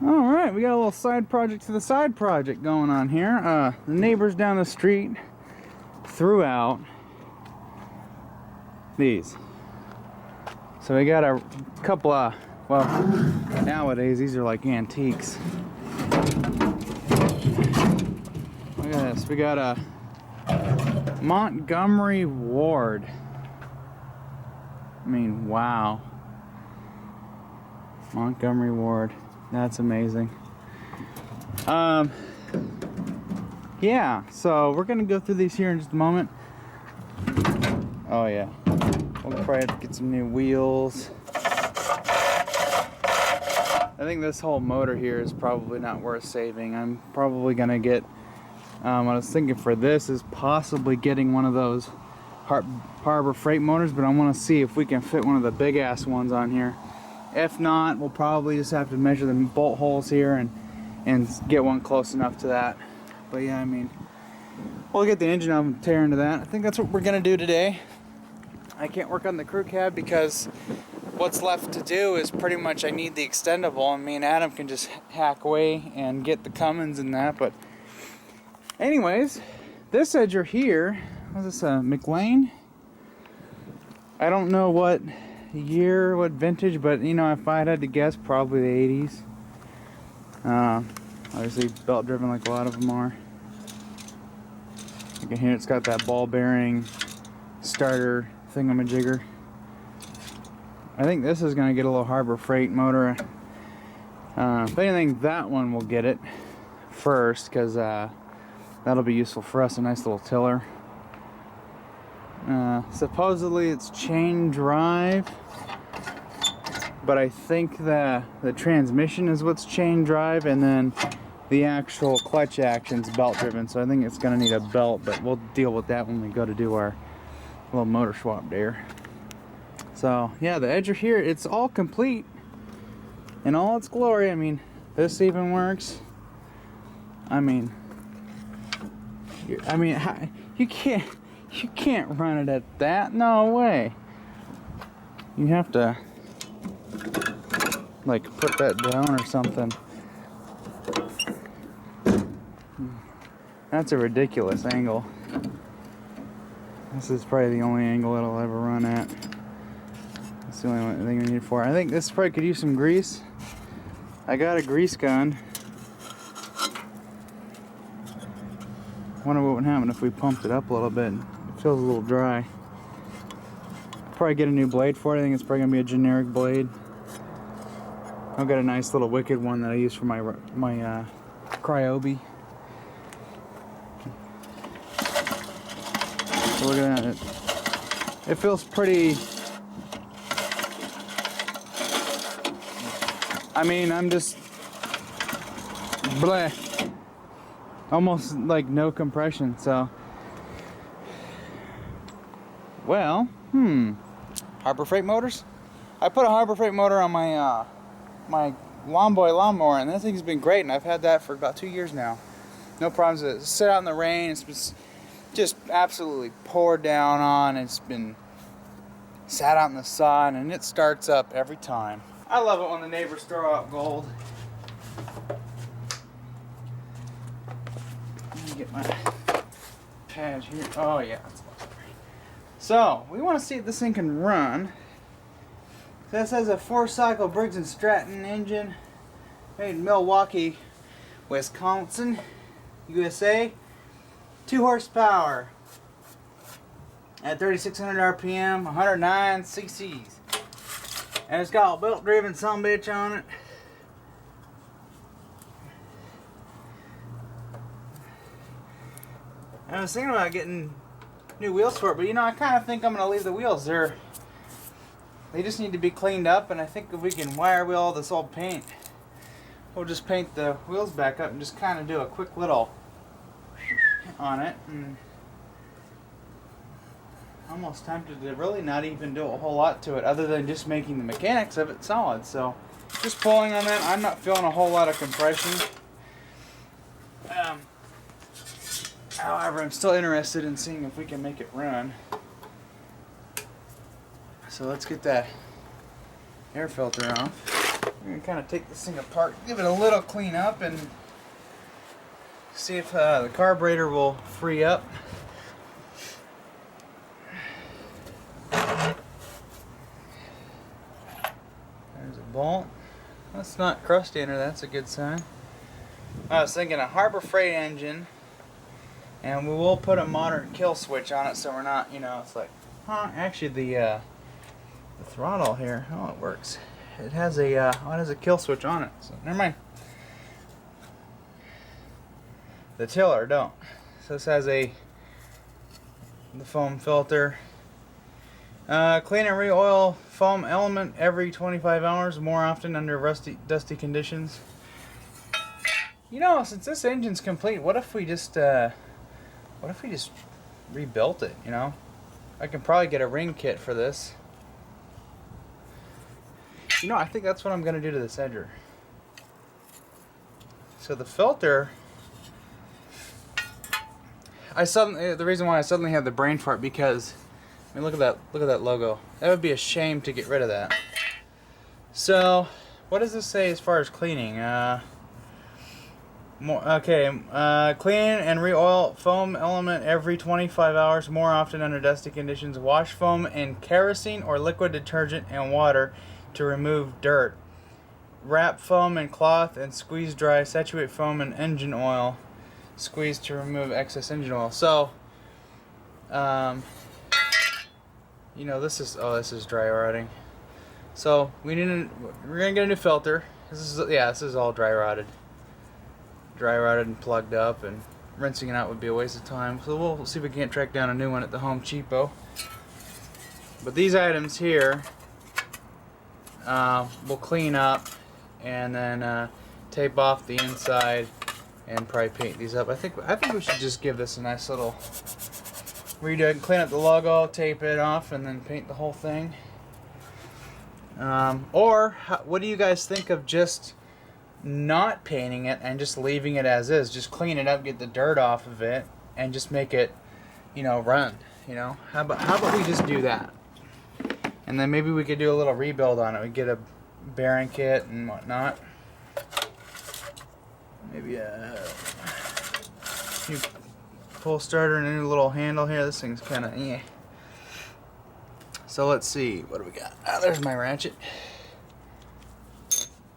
Alright, we got a little side project to the side project going on here. The neighbors down the street threw out these. So we got a couple of, well, nowadays these are like antiques. Look at this. We got a Montgomery Ward. I mean, wow. Montgomery Ward. That's amazing. Yeah, so we're gonna go through these here in just a moment. Oh yeah. We'll probably have to get some new wheels. I think this whole motor here is probably not worth saving. I'm probably gonna get, what I was thinking for this is possibly getting one of those Harbor Freight motors, but I wanna see if we can fit one of the big ass ones on here. If not, we'll probably just have to measure the bolt holes here and get one close enough to that. But yeah, I mean, we'll get the engine up and tear into that. I think that's what we're gonna do today. I can't work on the crew cab because what's left to do is pretty much I need the extendable, and me and Adam can just hack away and get the Cummins and that. But anyways, this edger here, was this a McLean? I don't know what year, what vintage, but you know, if I had to guess, probably the 80s. Obviously belt driven like a lot of them are. You can hear it's got that ball bearing starter thingamajigger. I think this is going to get a little Harbor Freight motor. If anything, that one will get it first, because that'll be useful for us. A nice little tiller. Supposedly it's chain drive, but I think the transmission is what's chain drive, and then the actual clutch action's belt driven. So I think it's going to need a belt, but we'll deal with that when we go to do our little motor swap there. So yeah, the edger here, it's all complete in all its glory. I mean, this even works. I mean, you can't run it at that. No way. You have to like put that down or something. That's a ridiculous angle. This is probably the only angle it'll ever run at. That's the only thing we need it for. I think this probably could use some grease. I got a grease gun. Wonder what would happen if we pumped it up a little bit. It feels a little dry. Probably get a new blade for it. I think it's probably gonna be a generic blade. I've got a nice little Wicked one that I use for my Cryobi. So look at that. It feels pretty. I mean, I'm just bleh. Almost like no compression. So, well, Harbor Freight motors. I put a Harbor Freight motor on my my Lawnboy lawnmower, and that thing's been great, and I've had that for about 2 years now. No problems with it. Sit out in the rain, it's been just absolutely poured down on. It's been sat out in the sun, and it starts up every time. I love it when the neighbors throw out gold. Let me get my pad here. Oh yeah, that's a lot better. So we want to see if this thing can run. This has a 4-cycle Briggs & Stratton engine, made in Milwaukee, Wisconsin, USA. 2 horsepower at 3,600 RPM, 109 cc's. And it's got a belt-driven sumbitch on it. I was thinking about getting new wheels for it, but you know, I kind of think I'm going to leave the wheels there. They just need to be cleaned up, and I think if we can wire wheel all this old paint, we'll just paint the wheels back up and just kind of do a quick little on it. And almost tempted to really not even do a whole lot to it other than just making the mechanics of it solid. So just pulling on that, I'm not feeling a whole lot of compression. However, I'm still interested in seeing if we can make it run. So let's get that air filter off. I'm gonna kind of take this thing apart, give it a little clean up, and see if the carburetor will free up. There's a bolt. That's not crusty under, that's a good sign. I was thinking a Harbor Freight engine, and we will put a modern kill switch on it so we're not, you know, it's like, actually the throttle here, it works. It has a kill switch on it, so never mind. The tiller don't. So this has the foam filter. Clean and re-oil foam element every 25 hours, more often under dusty conditions. You know, since this engine's complete, what if we just rebuilt it, you know? I can probably get a ring kit for this. You know, I think that's what I'm gonna do to this edger. So the filter, the reason why I suddenly had the brain fart, because I mean, look at that logo. That would be a shame to get rid of that. So, what does this say as far as cleaning? Clean and re-oil foam element every 25 hours, more often under dusty conditions. Wash foam in kerosene or liquid detergent and water to remove dirt. Wrap foam in cloth and squeeze dry. Saturate foam in engine oil. Squeeze to remove excess engine oil. So, you know, this is dry rotting. So we're gonna get a new filter. This is all dry rotted and plugged up, and rinsing it out would be a waste of time. So we'll see if we can't track down a new one at the Home Cheapo. But these items here, we'll clean up and then tape off the inside and probably paint these up. I think we should just give this a nice little redo it and clean up the logo, tape it off, and then paint the whole thing. What do you guys think of just not painting it and just leaving it as is? Just clean it up, get the dirt off of it, and just make it, you know, run. You know, how about we just do that? And then maybe we could do a little rebuild on it. We get a bearing kit and whatnot. Maybe a new pull starter and a new little handle here. This thing's kind of So let's see, what do we got? There's my ratchet.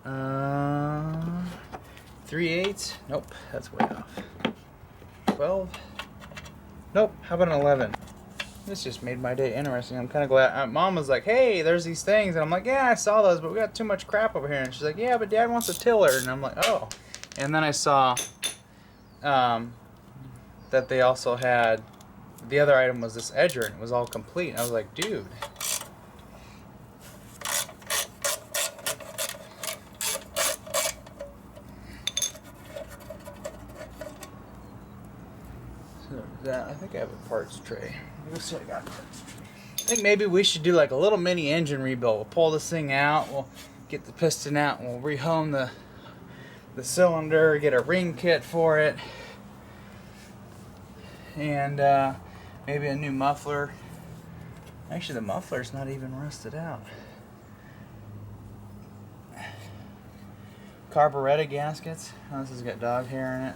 3/8. Nope, that's way off. 12. Nope. How about an 11? This just made my day interesting. I'm kind of glad. Mom was like, "Hey, there's these things," and I'm like, "Yeah, I saw those, but we got too much crap over here." And she's like, "Yeah, but Dad wants a tiller," and I'm like, "Oh." And then I saw that they also had, the other item was this edger, and it was all complete. And I was like, dude. So that, I think I have a parts tray. Let's see what I got. I think maybe we should do like a little mini engine rebuild. We'll pull this thing out, we'll get the piston out, and we'll rehome the cylinder, get a ring kit for it, and maybe a new muffler. Actually, the muffler's not even rusted out. Carburetor gaskets. Oh, this has got dog hair in it.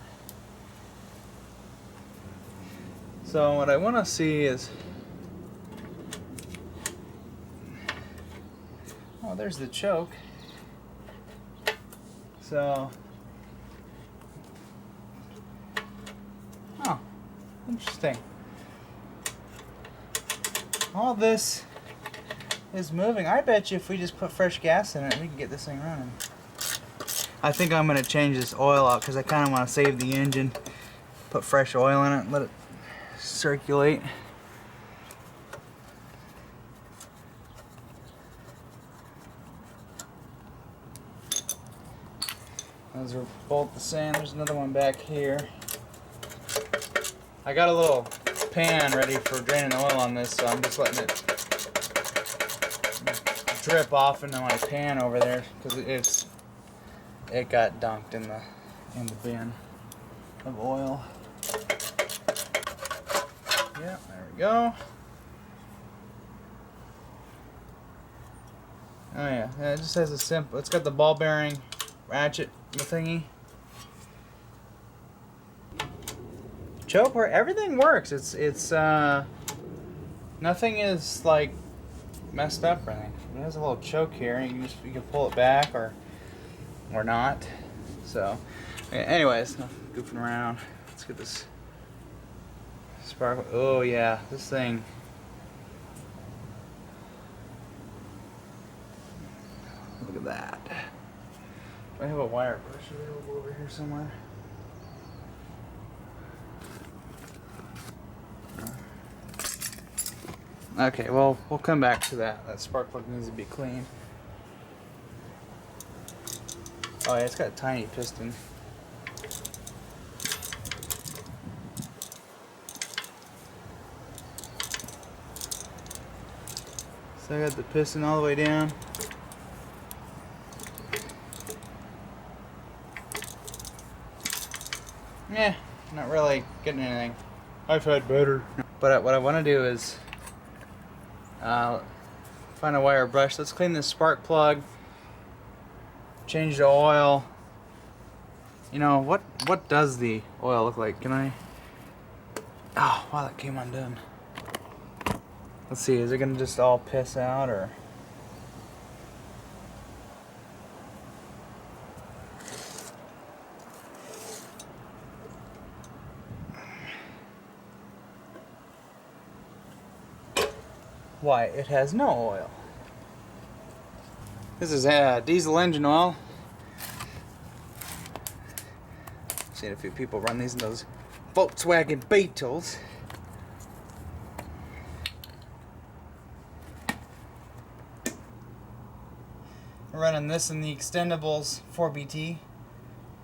So what I want to see is, oh, there's the choke. So, oh, interesting. All this is moving. I bet you if we just put fresh gas in it, we can get this thing running. I think I'm going to change this oil out because I kind of want to save the engine. Put fresh oil in it and let it circulate. Those are both the same. There's another one back here. I got a little pan ready for draining the oil on this, so I'm just letting it drip off into my pan over there because it got dunked in the bin of oil. Yeah, there we go. Oh yeah, yeah, it just has a simple, it's got the ball bearing ratchet thingy. Choke where everything works. It's nothing is like messed up or anything. It has a little choke here, and you can pull it back or not. So, anyways, enough goofing around. Let's get this spark. Oh yeah, this thing. Look at that. Do I have a wire brush available over here somewhere? Okay, well, we'll come back to that. That spark plug needs to be clean. Oh yeah, it's got a tiny piston. So I got the piston all the way down. Yeah, not really getting anything. I've had better. But what I want to do is find a wire brush. Let's clean this spark plug. Change the oil. You know, what does the oil look like? Can I? Oh, wow, that came undone. Let's see, is it gonna just all piss out or? Why, it has no oil. This is diesel engine oil. Seen a few people run these in those Volkswagen Beetles. We're running this in the Extendables 4BT,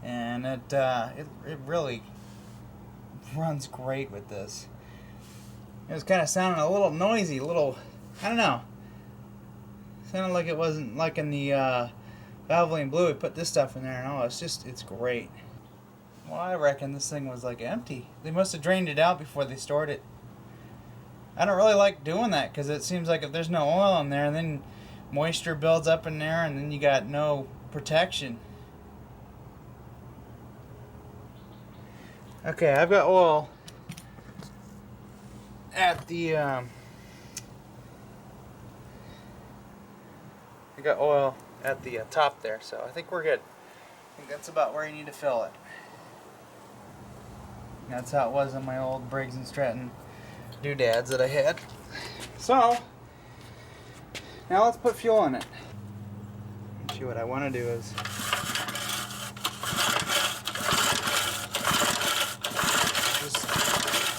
and it really runs great with this. It was kind of sounding a little noisy, a little, I don't know. Sounded like it wasn't like in the Valvoline Blue. We put this stuff in there and all. It's great. Well, I reckon this thing was like empty. They must have drained it out before they stored it. I don't really like doing that because it seems like if there's no oil in there, then moisture builds up in there and then you got no protection. Okay, I've got oil at the I got oil at the top there, so I think we're good. I think that's about where you need to fill it. That's how it was on my old Briggs & Stratton doodads that I had. So now let's put fuel in it. Actually, what I want to do is just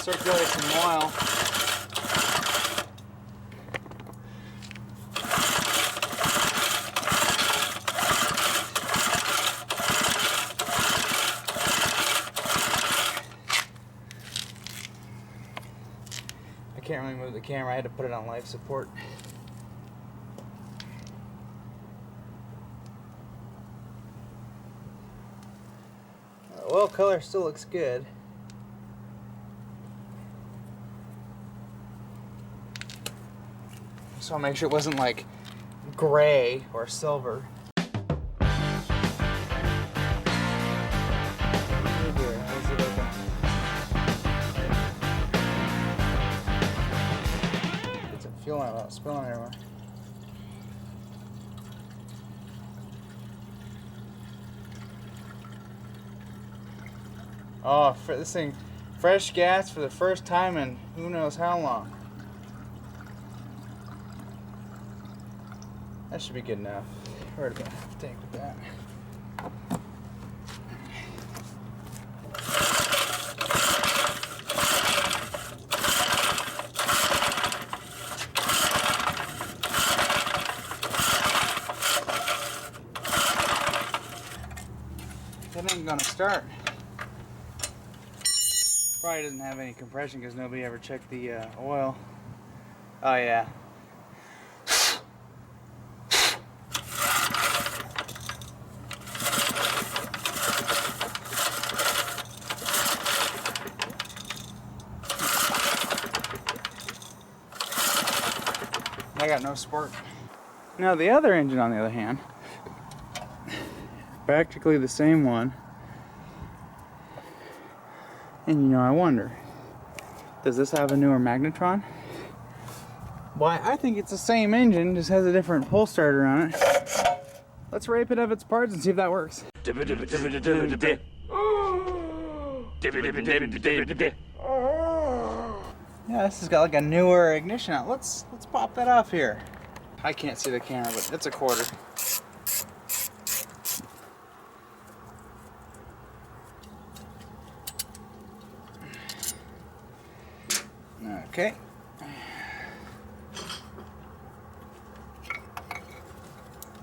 circulate some oil. I can't really move the camera. I had to put it on life support. The oil color still looks good. Just want to make sure it wasn't like gray or silver. Fuel on it without spilling everywhere. Oh, this thing, fresh gas for the first time in who knows how long. That should be good enough. We're gonna have to take with that. That ain't gonna start. Probably doesn't have any compression because nobody ever checked the oil. Oh yeah. I got no spark. Now the other engine, on the other hand, practically the same one. And you know, I wonder, does this have a newer magnetron? Why, I think it's the same engine, just has a different pull starter on it. Let's rape it of its parts and see if that works. Yeah, this has got like a newer ignition out. Let's pop that off here. I can't see the camera, but it's a quarter. Okay.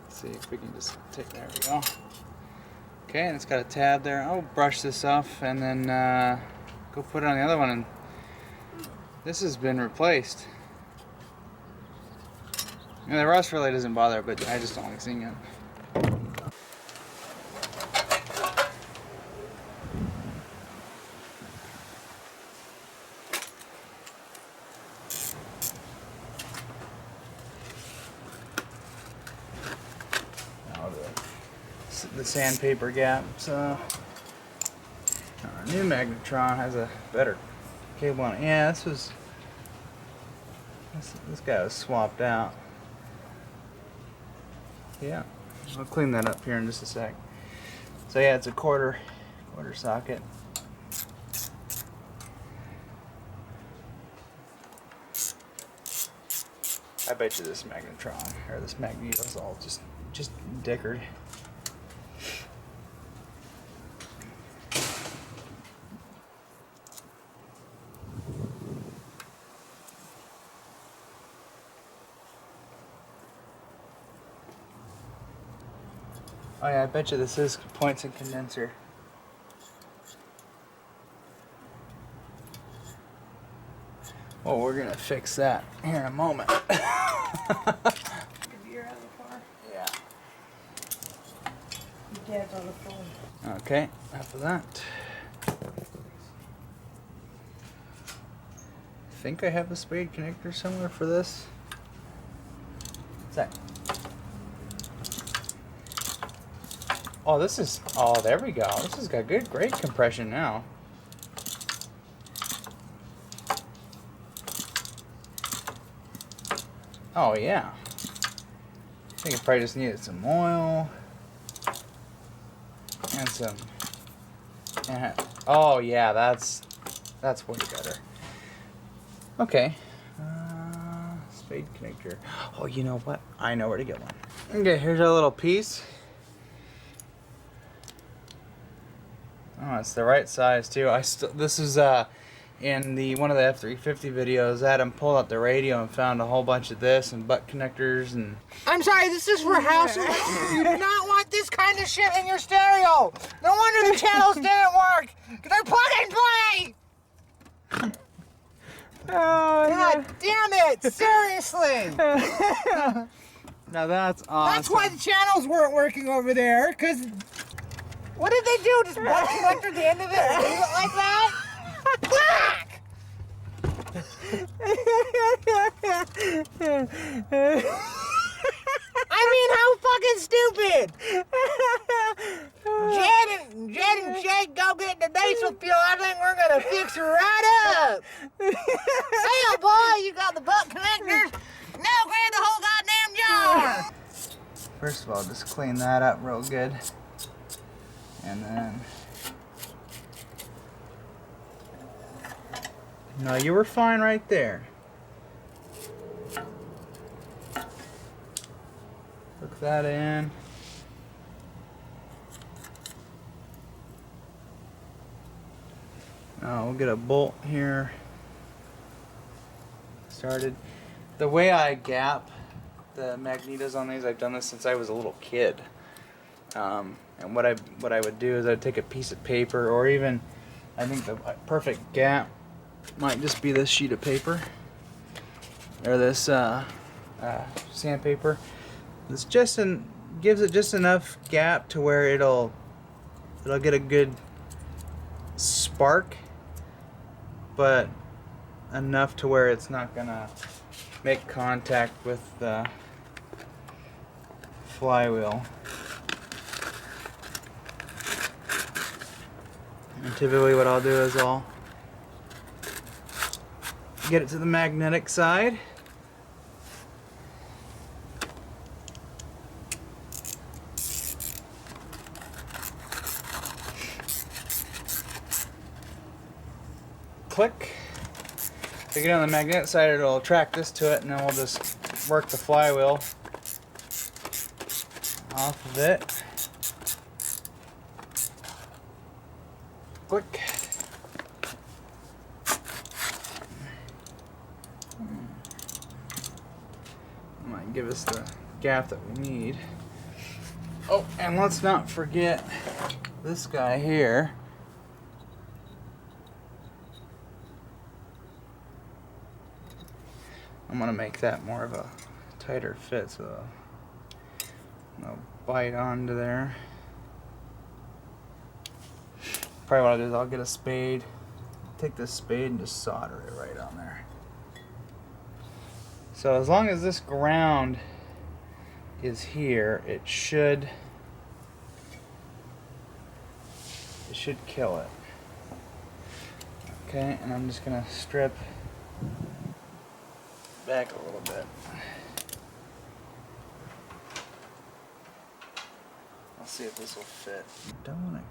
Let's see if we can just take, there we go. Okay, and it's got a tab there. I'll brush this off and then go put it on the other one. And this has been replaced. And the rust really doesn't bother, but I just don't like seeing it. The sandpaper gap. So our new magnetron has a better cable on it. Yeah, this guy was swapped out. Yeah, I'll clean that up here in just a sec. So yeah, it's a quarter socket. I bet you this magnetron or this magneto's all just dickered. Oh yeah, I bet you this is points and condenser. Well, we're gonna fix that here in a moment. You're out of the car. Yeah. Your dad's on the phone. Okay, after that. I think I have the spade connector somewhere for this. What's that? Oh, oh, there we go. This has got great compression now. Oh, yeah. I think it probably just needed some oil. And some... oh, yeah, that's way better. Okay. Spade connector. Oh, you know what? I know where to get one. Okay, here's our little piece. Oh, it's the right size too. This is in one of the F350 videos. Adam pulled out the radio and found a whole bunch of this and butt connectors and. I'm sorry, this is for house arrest. You do not want this kind of shit in your stereo. No wonder the channels didn't work. They're plug and play. God damn it! Seriously. Now that's awesome. That's why the channels weren't working over there. Cause what did they do? Just butt connector the end of it and leave it like that? Whack! I mean, how fucking stupid! Jed and Jake go get the diesel fuel. I think we're gonna fix her right up. Hell, boy, you got the butt connectors. Now grab the whole goddamn jar. First of all, just clean that up real good, and then. No, you were fine right there. Hook that in. Now we'll get a bolt here started. The way I gap the magnetos on these, I've done this since I was a little kid. And what I would do is I'd take a piece of paper, or even I think the perfect gap might just be this sheet of paper or this sandpaper. It's just gives it just enough gap to where it'll get a good spark, but enough to where it's not gonna make contact with the flywheel. And typically what I'll do is I'll get it to the magnetic side. Click. If you get on the magnetic side, it'll attract this to it, and then we'll just work the flywheel off of it. Click. Might give us the gap that we need. Oh, and let's not forget this guy here. I'm gonna make that more of a tighter fit, so I'll bite onto there. Probably what I'll do is I'll get a spade, take this spade and just solder it right on there. So as long as this ground is here, it should kill it. Okay, and I'm just gonna strip back a little bit. I'll see if this will fit. Don't want it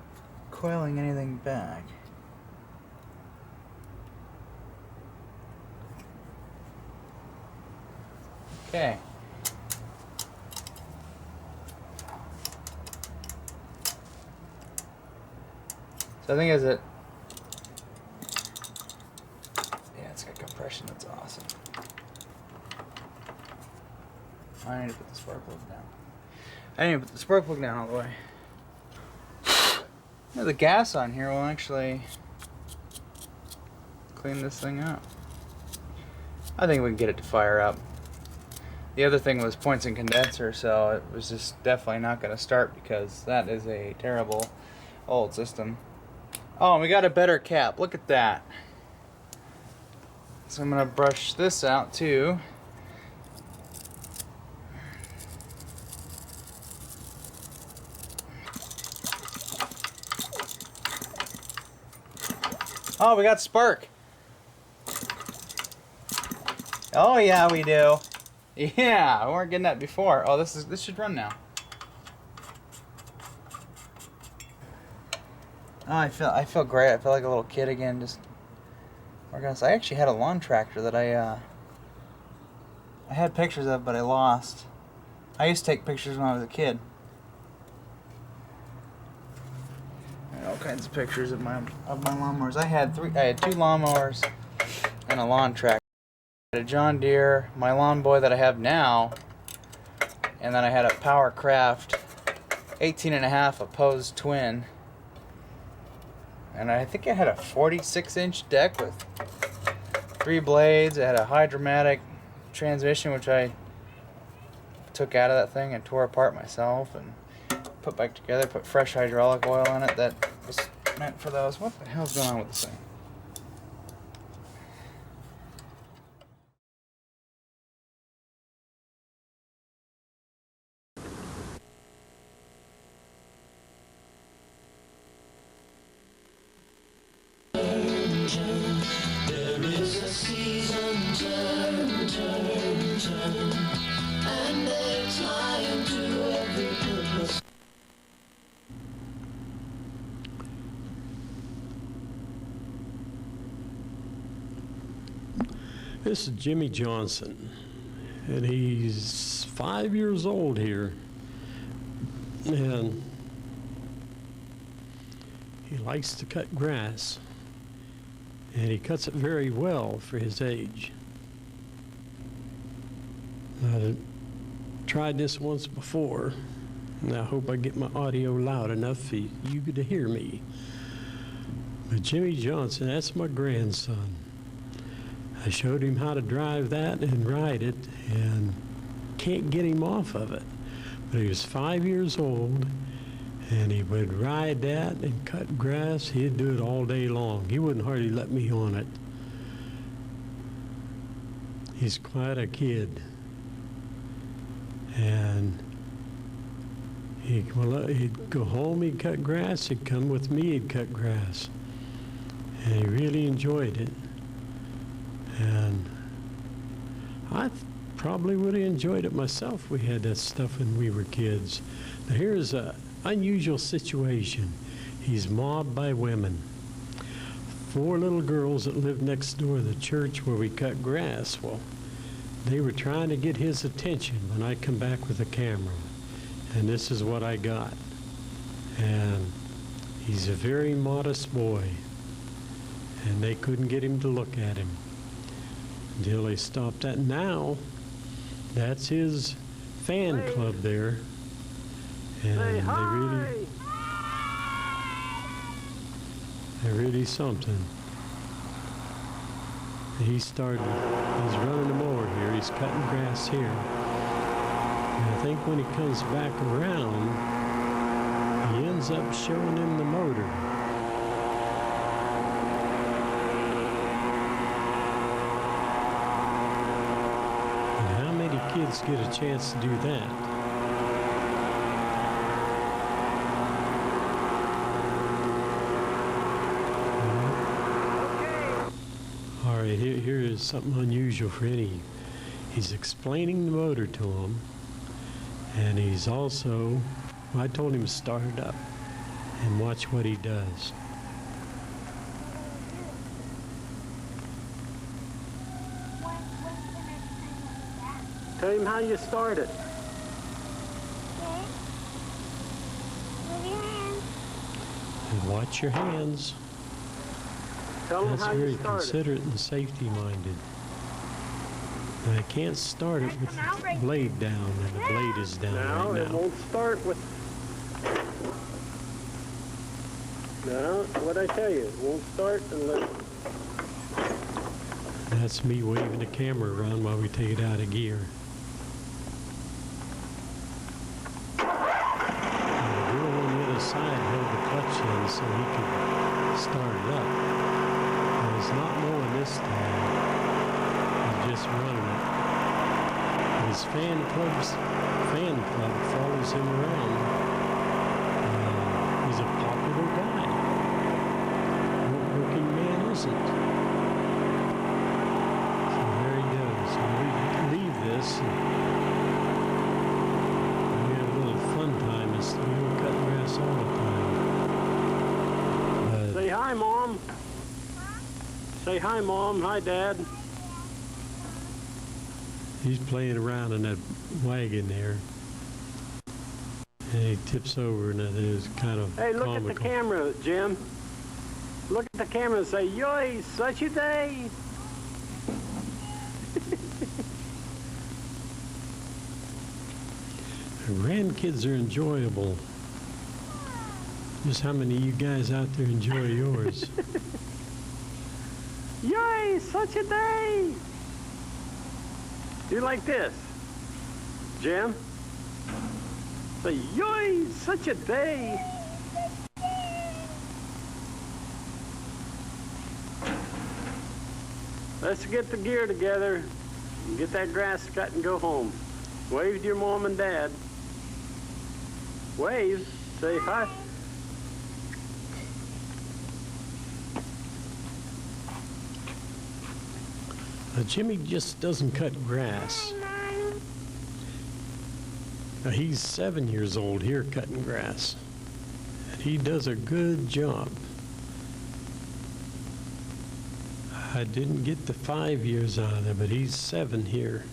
coiling anything back. Okay. So I think as it, yeah, it's got compression. That's awesome. I need to put the spark plug down. I need to put the spark plug down all the way. Yeah, the gas on here will actually clean this thing up. I think we can get it to fire up. The other thing was points and condenser, so it was just definitely not going to start because that is a terrible old system. Oh, and we got a better cap. Look at that. So I'm going to brush this out too. Oh, we got spark. Oh yeah, we do. Yeah, we weren't getting that before. Oh, this should run now. Oh, I feel great. I feel like a little kid again. Just working on this. I actually had a lawn tractor that I had pictures of, but I lost. I used to take pictures when I was a kid. All kinds of pictures of my lawnmowers. I had two lawnmowers and a lawn tractor. I had a John Deere, my lawn boy that I have now, and then I had a Powercraft 18.5 opposed twin. And I think I had a 46-inch deck with 3 blades. It had a Hydromatic transmission, which I took out of that thing and tore apart myself and put back together, put fresh hydraulic oil in it that was meant for those. What the hell's going on with this thing? There is a season, turn, turn, turn, and a time to every purpose. This is Jimmy Johnson, and he's 5 years old here, and he likes to cut grass, and he cuts it very well for his age. I tried this once before, and I hope I get my audio loud enough for you to hear me. But Jimmy Johnson, that's my grandson. I showed him how to drive that and ride it, and can't get him off of it. But he was 5 years old, and he would ride that and cut grass. He'd do it all day long. He wouldn't hardly let me on it. He's quite a kid. And He'd go home, he'd cut grass, he'd come with me, he'd cut grass. And he really enjoyed it. And I probably would have enjoyed it myself if we had that stuff when we were kids. Now here's an unusual situation. He's mobbed by women. 4 little girls that lived next door to the church where we cut grass. Well, they were trying to get his attention when I come back with a camera. And this is what I got. And he's a very modest boy. And they couldn't get him to look at him until they stopped that. Now, that's his fan club there. And they're really something. He's running them over here. He's cutting grass here. And I think when he comes back around, he ends up showing them the motor. And how many kids get a chance to do that? All right, here is something unusual for any. He's explaining the motor to him, and he's also, I told him to start it up and watch what he does. Tell him how you start it. And watch your hands. Tell him That's how you very start it. considerate and safety-minded. And I can't start it with the blade down, and the blade is down No, right it now. won't start with... No, what I tell you, it won't start unless... That's me waving the camera around while we take it out of gear. And the girl on the other side held the clutch in so he could start it up. And he's not mowing this time. He's just running it. And his fan club follows him around. He's a popular guy. What working man isn't? So there he goes. And we leave this and we have a little fun time. We don't cut grass all the time. But Say hi, Mom. Say hi, Mom. Hi, Dad. he's playing around in that wagon there. And he tips over, and that is kind of Hey, look comical. at the camera, Jim. Look at the camera and say, yoy, such a day. Grandkids are enjoyable. Just how many of you guys out there enjoy yours? Yoy, such a day. Do like this, Jim. Say, yoy, such a day. Let's get the gear together and get that grass cut and go home. Wave to your mom and dad. Wave. Say hi. Jimmy just doesn't cut grass. Now, he's 7 years old here cutting grass. And he does a good job. I didn't get the 5 years out of it, but he's 7 here.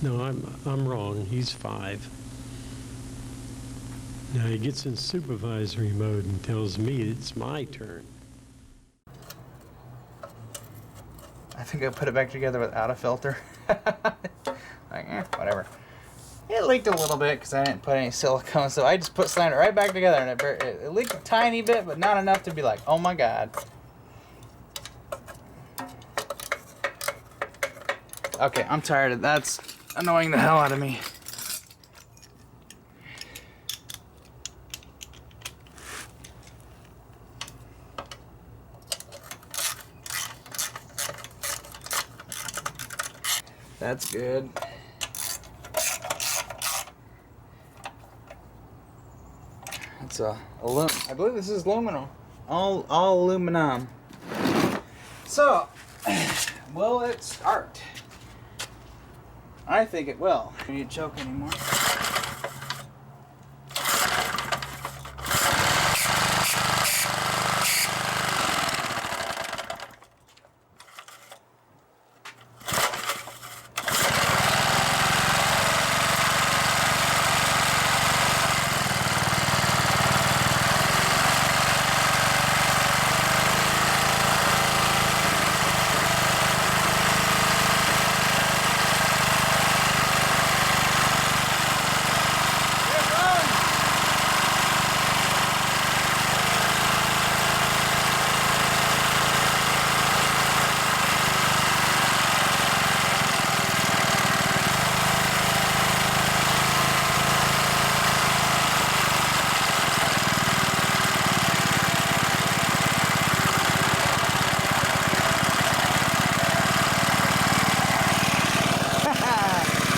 No, I'm wrong. He's 5. Now he gets in supervisory mode and tells me it's my turn. I think I put it back together without a filter. Like, whatever. It leaked a little bit because I didn't put any silicone, so I just slammed it right back together, and it leaked a tiny bit, but not enough to be like, oh my god. Okay, I'm tired of that's annoying the hell out of me. That's good. It's I believe this is aluminum. All aluminum. So, will it start? I think it will. I don't need to choke anymore.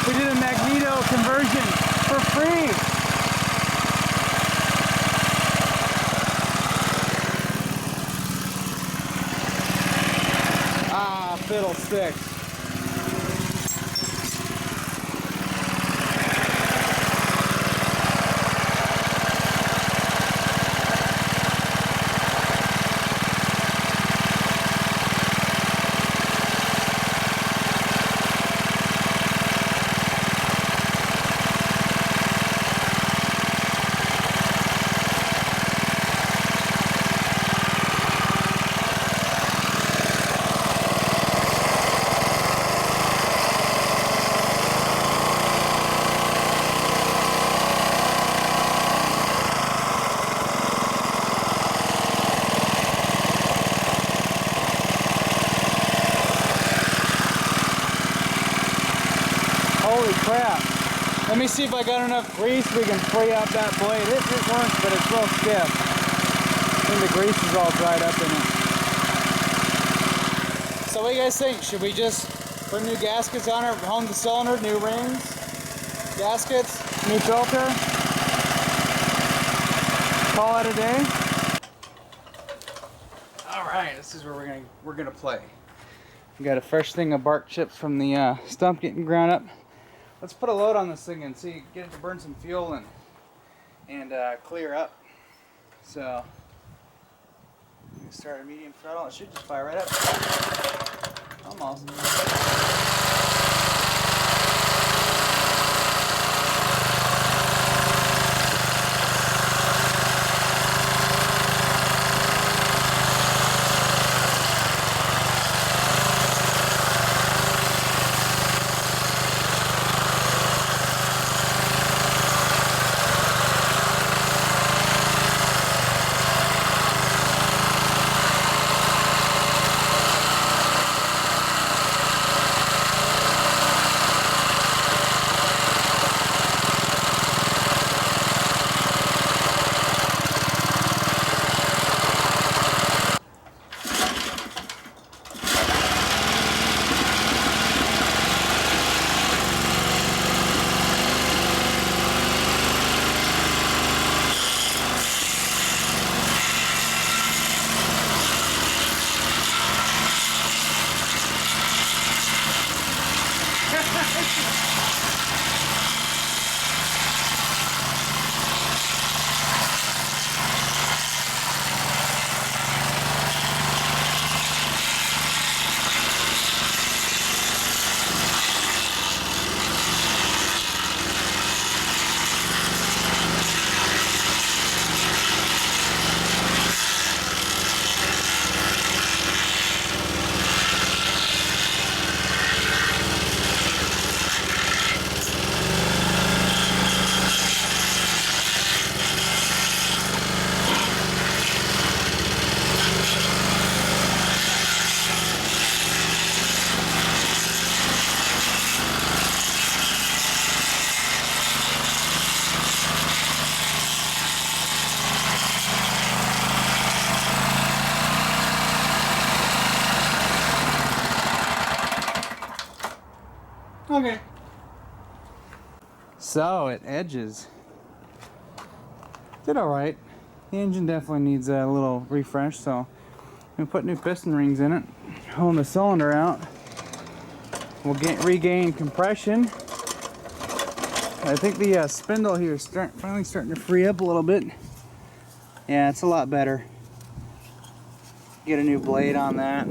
We did a magneto conversion for free. Ah, fiddlesticks. Holy crap. Let me see if I got enough grease we can free up that blade. It works, but it's real stiff. I think the grease is all dried up in it. So what do you guys think? Should we just put new gaskets on it, hone the cylinder, new rings, gaskets, new filter? Call it a day? Alright, this is where we're gonna play. We got a fresh thing of bark chips from the stump getting ground up. Let's put a load on this thing and see, get it to burn some fuel and clear up. So, I'm gonna start a medium throttle. It should just fire right up. Almost. Okay. So it edges. Did all right. The engine definitely needs a little refresh, so I'm gonna put new piston rings in it, pulling the cylinder out. We'll regain compression. I think the spindle here is finally starting to free up a little bit. Yeah, it's a lot better. Get a new blade on that.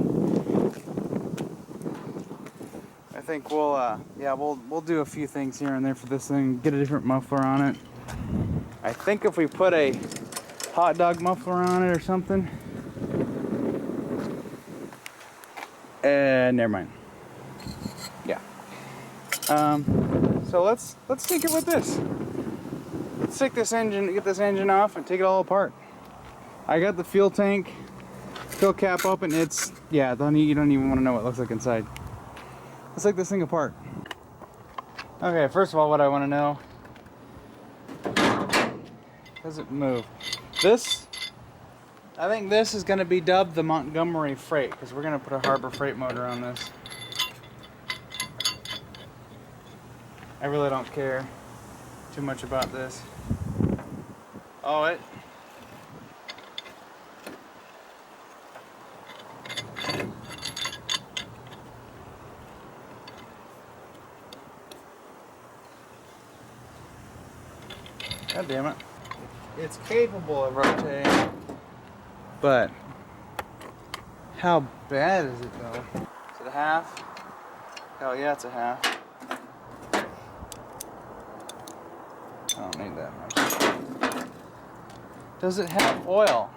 I think we'll do a few things here and there for this thing. Get a different muffler on it. I think if we put a hot dog muffler on it or something. Never mind. Yeah. So let's tinker with this. Let's take this engine, get this engine off, and take it all apart. I got the fuel tank, fill cap open. It's you don't even want to know what it looks like inside. Let's take this thing apart. Okay, first of all, what I want to know: does it move? I think this is going to be dubbed the Montgomery Freight because we're going to put a Harbor Freight motor on this. I really don't care too much about this. Oh, it. God damn it. It's capable of rotating, but how bad is it though? Is it a half? Hell yeah, it's a half. I don't need that much. Does it have oil?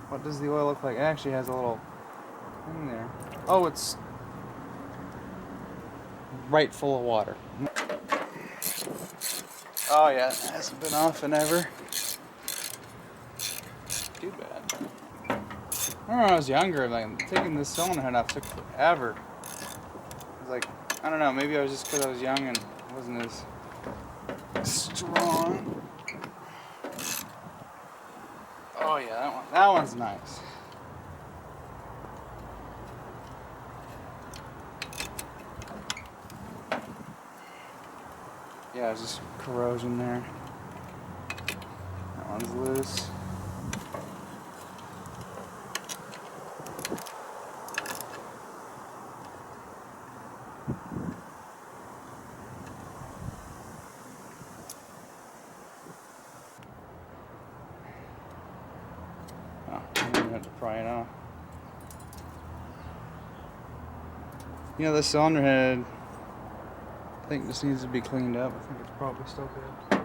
What does the oil look like? It actually has a little thing there. Oh, it's right full of water. Oh yeah, it hasn't been off in ever. Too bad. I remember when I was younger, like taking this cylinder head off took forever. It was like, I don't know, maybe I was just because I was young and wasn't as strong. Oh yeah, that one's nice. Yeah, it's just corrosion there. That one's loose. Oh, I'm gonna have to pry it off. You know, the cylinder head, I think this needs to be cleaned up. I think it's probably still good.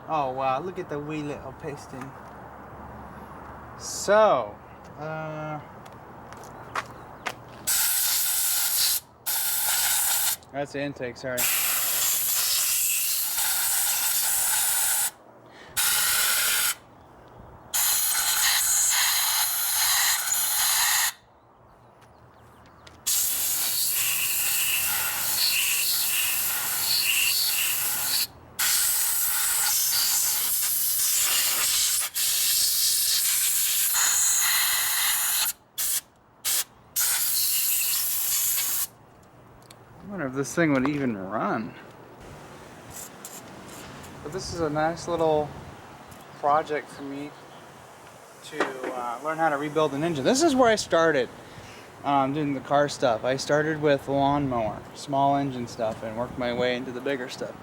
Oh wow, look at the wee little piston. So, that's the intake, sorry. I wonder if this thing would even run. But this is a nice little project for me to learn how to rebuild an engine. This is where I started doing the car stuff. I started with lawnmower, small engine stuff, and worked my way into the bigger stuff.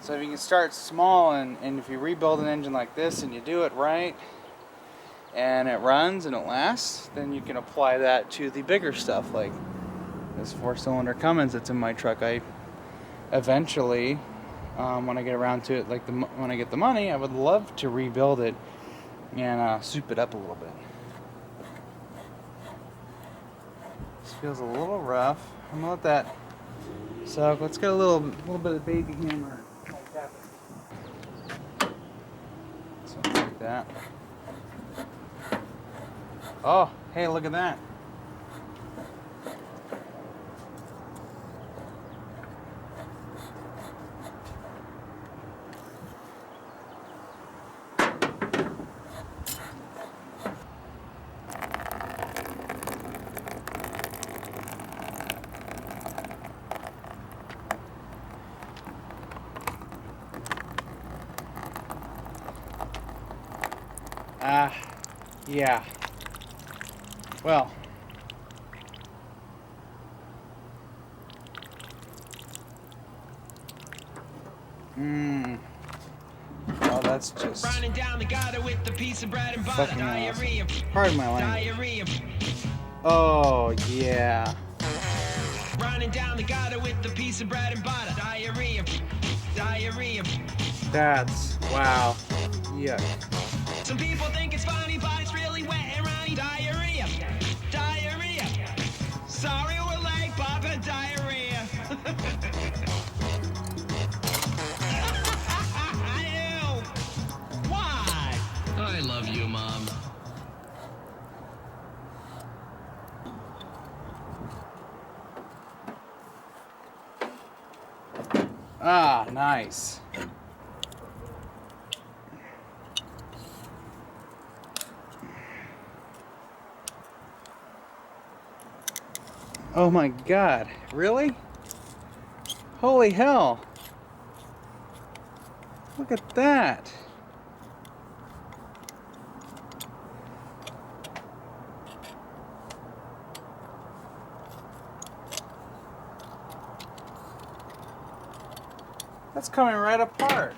So if you can start small, and if you rebuild an engine like this and you do it right, and it runs and it lasts, then you can apply that to the bigger stuff, like this 4-cylinder Cummins that's in my truck. I eventually, when I get around to it, like when I get the money, I would love to rebuild it and soup it up a little bit. This feels a little rough. I'm gonna let that soak. Let's get a little bit of baby hammer. Something like that. Oh, hey, look at that. Yeah. Well. Well, that's just Running down the gutter with the piece of bread and butter. fucking awesome. Diarrhea. Pardon my language. Diarrhea. Oh, yeah. Running down the gutter with the piece of bread and butter. Diarrhea. Diarrhea. That's, wow. Yuck. Some people think it's funny, but it's really wet and runny. Diarrhea. Diarrhea. Sorry we're late, Papa. Diarrhea. Ew. Why? I love you, Mom. Ah, nice. Oh my God, really? Holy hell. Look at that. That's coming right apart.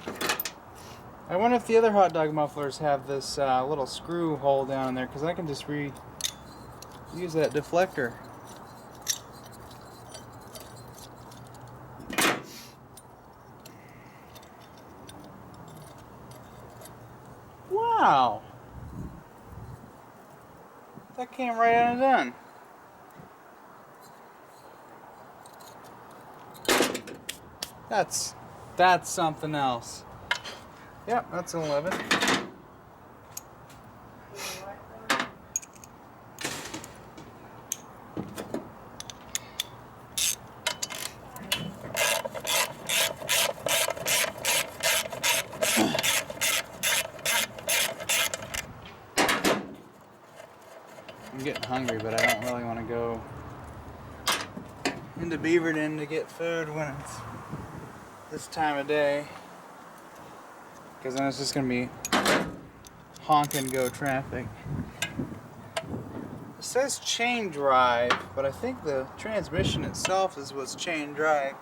I wonder if the other hot dog mufflers have this little screw hole down there, because I can just use that deflector. Wow. That came right undone. That's something else. Yep, that's an 11. I'm getting hungry, but I don't really want to go into Beaverton to get food when it's this time of day, because then it's just gonna be honk and go traffic. It says chain drive, but I think the transmission itself is what's chain drive.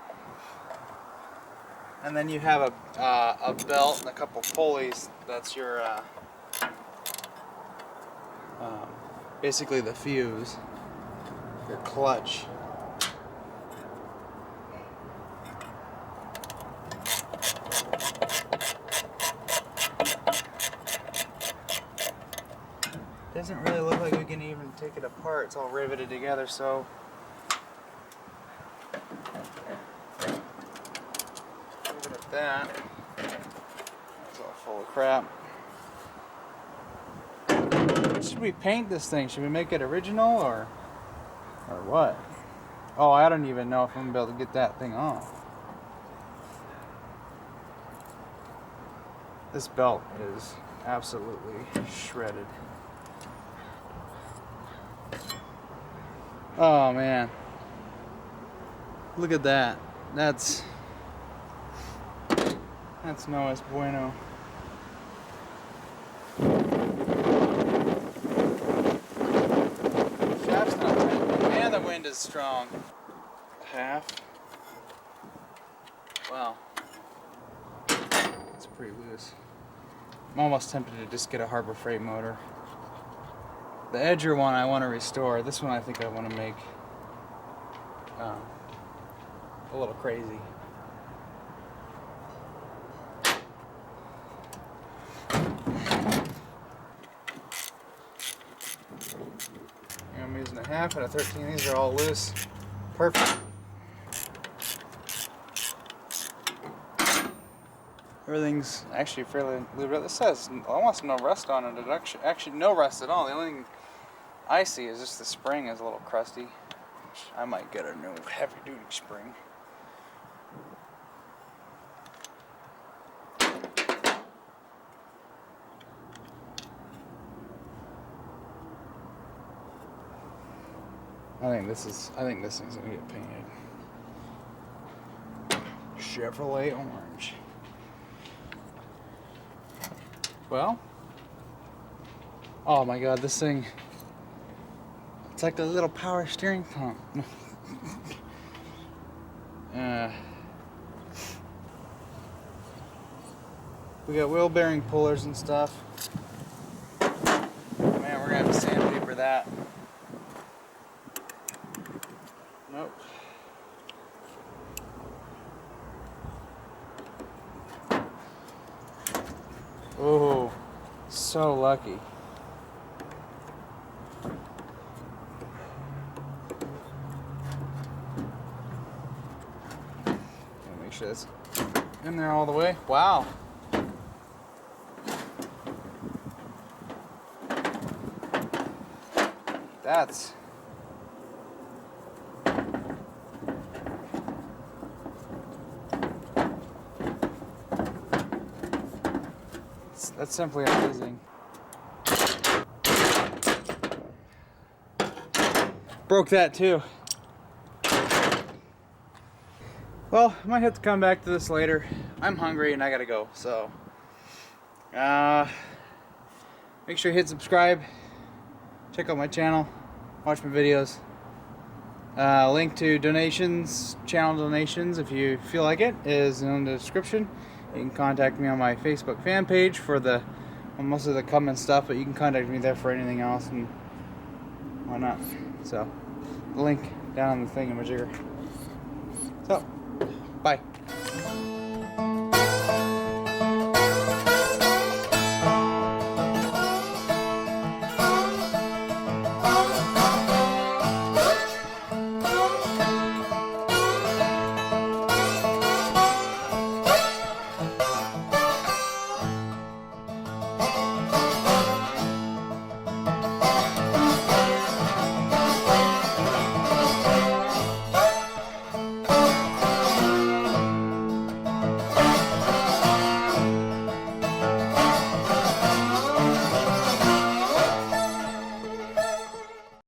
And then you have a belt and a couple pulleys. That's your basically the fuse, your clutch. Doesn't really look like we can even take it apart. It's all riveted together, so leave it at that. It's all full of crap. Should we paint this thing? Should we make it original or what? Oh, I don't even know if I'm gonna be able to get that thing off. This belt is absolutely shredded. Oh man. Look at that. That's no es bueno. Shaft's not tight. Man, the wind is strong. Half. Wow. It's pretty loose. I'm almost tempted to just get a Harbor Freight motor. The edger one I want to restore. This one I think I want to make a little crazy. I'm using a half and a 13. These are all loose. Perfect. Everything's actually fairly lubed. This says almost no rust on it. Actually no rust at all. The only thing I see is just the spring is a little crusty. I might get a new heavy duty spring. I think this thing's gonna get painted Chevrolet orange. Well, Oh my god, this thing. It's like a little power steering pump. We got wheel bearing pullers and stuff. Man, we're gonna have to sandpaper that. Nope. Oh, so lucky. Gotta make sure that's in there all the way. Wow. That's simply amazing. Broke that too. Well, I might have to come back to this later. I'm hungry and I gotta go, so make sure you hit subscribe, check out my channel, watch my videos. Link to donations, channel donations, if you feel like it, is in the description. You can contact me on my Facebook fan page for the most of the comment stuff, but you can contact me there for anything else, and why not? So, the link down on the thingamajigger. So, bye.